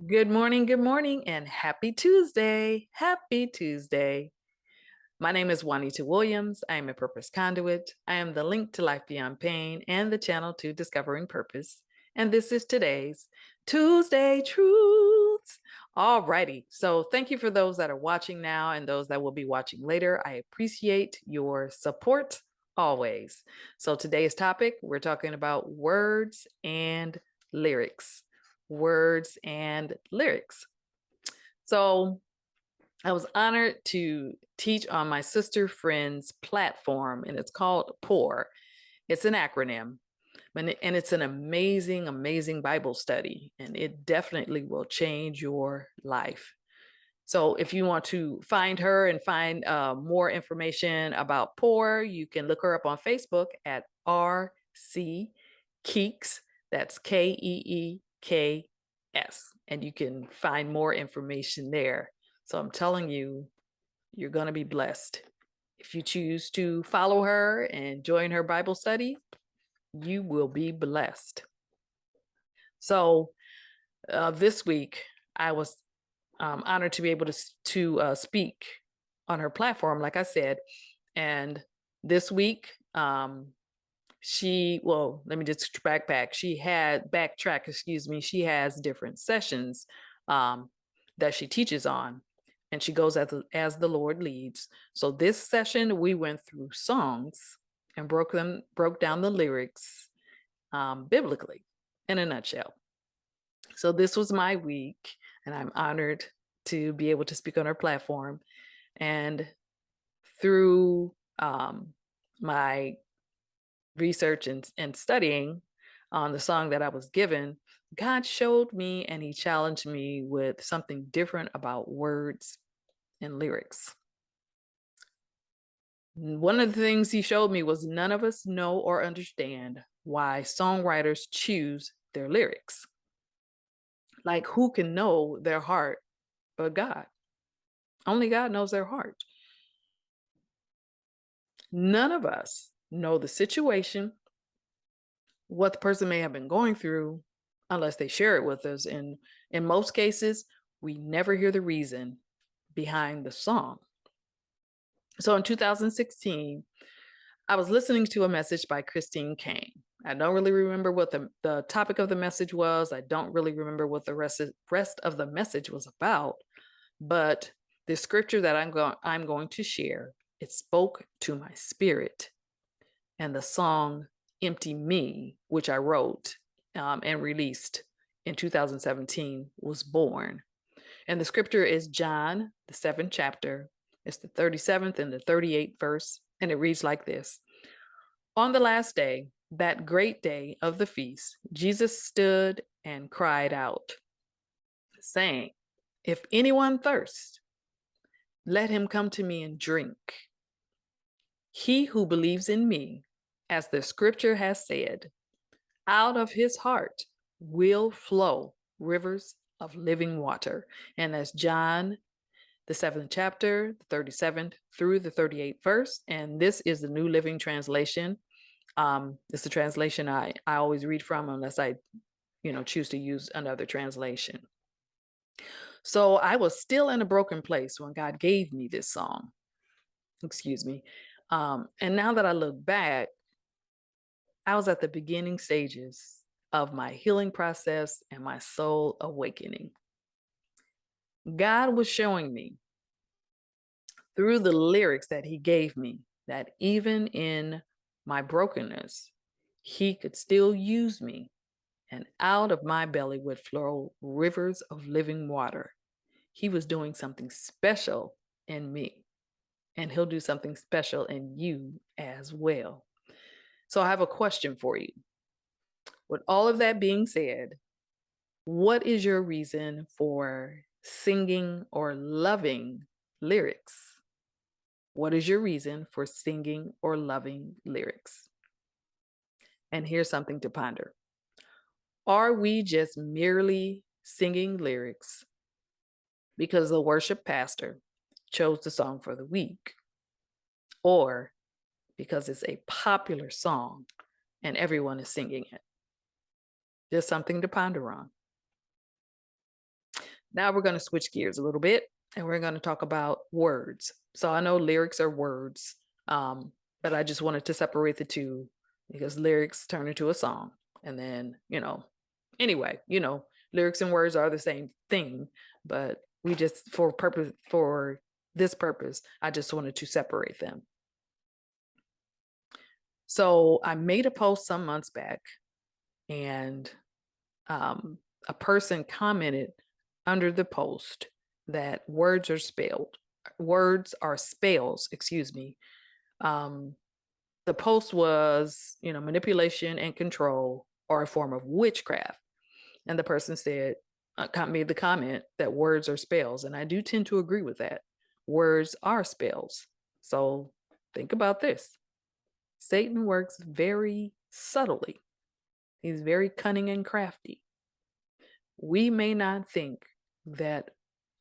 good morning, and happy Tuesday. Happy Tuesday. My name is Juanita Williams. I am a purpose conduit. I am the link to Life Beyond Pain and the channel to Discovering Purpose. And this is today's Tuesday Truths. Alrighty. So thank you for those that are watching now and those that will be watching later. I appreciate your support always. So today's topic, we're talking about words and lyrics. Words and lyrics. So I was honored to teach on my sister friend's platform, and it's called POUR. It's an acronym, and it's an amazing, amazing Bible study, and it definitely will change your life. So if you want to find her and find more information about POUR, you can look her up on Facebook at RC Keeks. That's KEEKS, and you can find more information there. So I'm telling you, you're going to be blessed. If you choose to follow her and join her Bible study, you will be blessed. So this week, I was honored to be able to speak on her platform, like I said. And this week, let me just backtrack. She has different sessions that she teaches on, and she goes as the Lord leads. So this session, we went through songs and broke down the lyrics biblically in a nutshell. So this was my week, and I'm honored to be able to speak on her platform. And through my research and studying on the song that I was given, God showed me and he challenged me with something different about words and lyrics. One of the things he showed me was none of us know or understand why songwriters choose their lyrics. Like, who can know their heart but God? Only God knows their heart. None of us know the situation, what the person may have been going through, unless they share it with us. And in most cases, we never hear the reason behind the song. So in 2016, I was listening to a message by Christine Kane. I don't really remember what the topic of the message was. I don't really remember what the rest of the message was about. But the scripture that I'm going to share, it spoke to my spirit. And the song Empty Me, which I wrote and released in 2017, was born. And the scripture is John, the 7th chapter. It's the 37th and the 38th verse. And it reads like this. On the last day, that great day of the feast, Jesus stood and cried out, saying, if anyone thirsts, let him come to me and drink. He who believes in me, as the scripture has said, out of his heart will flow rivers of living water. And that's John, the 7th chapter, the 37th through the 38th verse. And this is the New Living Translation. It's the translation I always read from unless I, choose to use another translation. So I was still in a broken place when God gave me this song. Excuse me. And now that I look back, I was at the beginning stages of my healing process and my soul awakening. God was showing me through the lyrics that he gave me that even in my brokenness, he could still use me, and out of my belly would flow rivers of living water. He was doing something special in me, and he'll do something special in you as well. So I have a question for you. With all of that being said, what is your reason for singing or loving lyrics? What is your reason for singing or loving lyrics? And here's something to ponder. Are we just merely singing lyrics because the worship pastor chose the song for the week, or because it's a popular song and everyone is singing it? Just something to ponder on. Now we're going to switch gears a little bit and we're going to talk about words. So I know lyrics are words, but I just wanted to separate the two because lyrics turn into a song. And then, anyway, lyrics and words are the same thing, but we just for this purpose, I just wanted to separate them. So I made a post some months back, and a person commented under the post that words are spells, excuse me. The post was, manipulation and control are a form of witchcraft. And the person said, made the comment that words are spells. And I do tend to agree with that. Words are spells. So think about this. Satan works very subtly. He's very cunning and crafty. We may not think that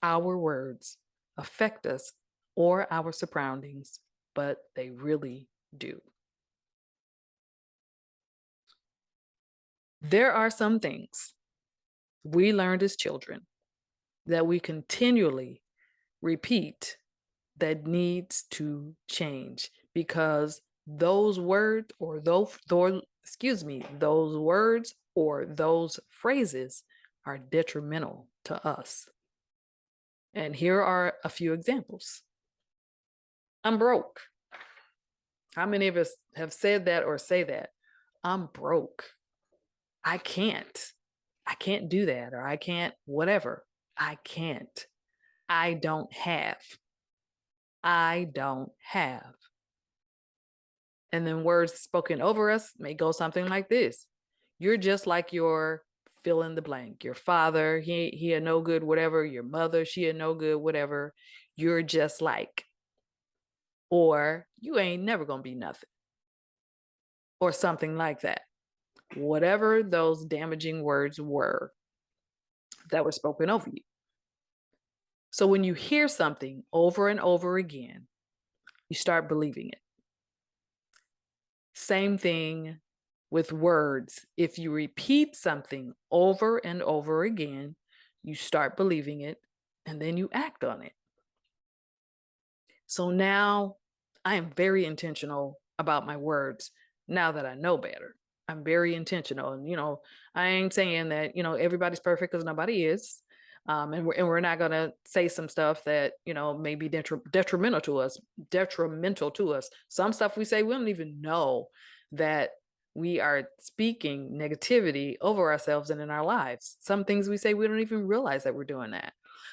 our words affect us or our surroundings, but they really do. There are some things we learned as children that we continually repeat that needs to change because those words or those words or those phrases are detrimental to us. And here are a few examples. I'm broke. How many of us have said that or say that? I'm broke. I can't. I can't do that, or I can't whatever. I can't. I don't have. I don't have. And then words spoken over us may go something like this. You're just like your fill in the blank. Your father, he had no good, whatever. Your mother, she had no good, whatever. You're just like. Or you ain't never gonna be nothing. Or something like that. Whatever those damaging words were that were spoken over you. So when you hear something over and over again, you start believing it. Same thing with words. If you repeat something over and over again, you start believing it and then you act on it. So now I am very intentional about my words now that I know better. I'm very intentional. And, I ain't saying that, everybody's perfect because nobody is. And we're not going to say some stuff that, may be detrimental to us. Some stuff we say, we don't even know that we are speaking negativity over ourselves and in our lives. Some things we say, we don't even realize that we're doing that.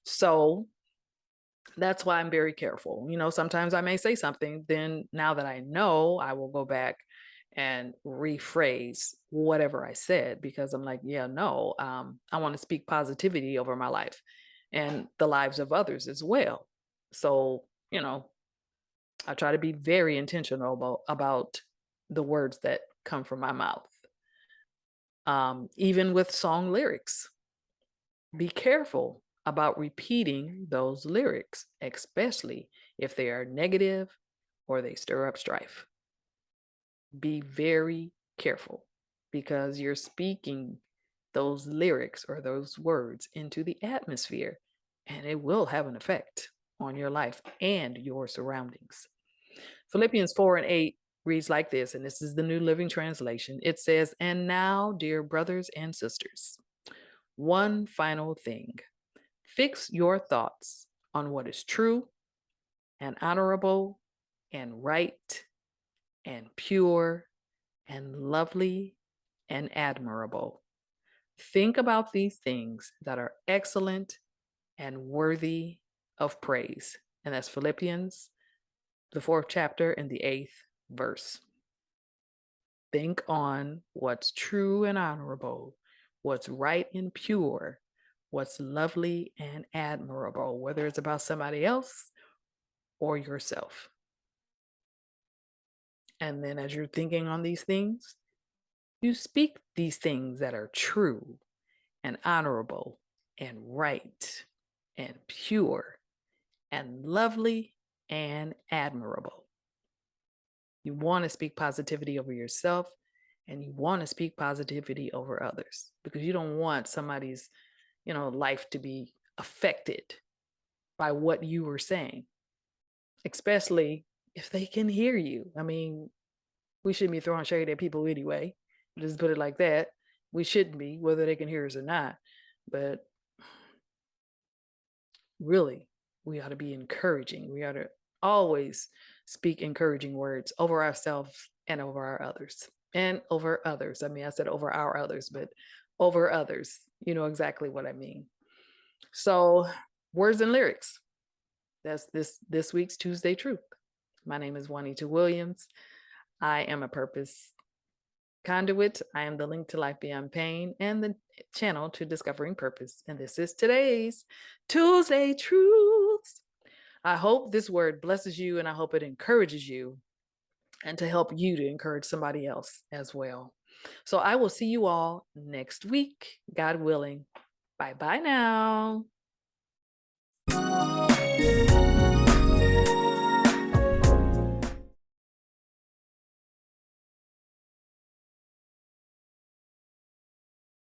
So that's why I'm very careful. Sometimes I may say something, then now that I know, I will go back and rephrase whatever I said because I'm like, yeah, no, I want to speak positivity over my life and the lives of others as well. So, I try to be very intentional about the words that come from my mouth. Even with song lyrics, be careful about repeating those lyrics, especially if they are negative or they stir up strife. Be very careful because you're speaking those lyrics or those words into the atmosphere, and it will have an effect on your life and your surroundings. Philippians 4:8 reads like this, and this is the New Living Translation. It says, "And now, dear brothers and sisters, one final thing. Fix your thoughts on what is true and honorable and right and pure and lovely and admirable. Think about these things that are excellent and worthy of praise." And that's Philippians, the 4th chapter and the 8th verse. Think on what's true and honorable, what's right and pure, what's lovely and admirable, whether it's about somebody else or yourself. And then as you're thinking on these things, you speak these things that are true and honorable and right and pure and lovely and admirable. You want to speak positivity over yourself and you want to speak positivity over others because you don't want somebody's, life to be affected by what you were saying, especially if they can hear you. I mean, we shouldn't be throwing shade at people anyway. Just put it like that. We shouldn't be, whether they can hear us or not. But really, we ought to be encouraging. We ought to always speak encouraging words over ourselves and over our others and over others. I mean, I said over our others, but over others. You know exactly what I mean. So, words and lyrics. That's this week's Tuesday Truth. My name is Juanita Williams. I am a purpose conduit. I am the link to life beyond pain and the channel to discovering purpose. And this is today's Tuesday Truths. I hope this word blesses you and I hope it encourages you and to help you to encourage somebody else as well. So I will see you all next week, God willing. Bye bye now.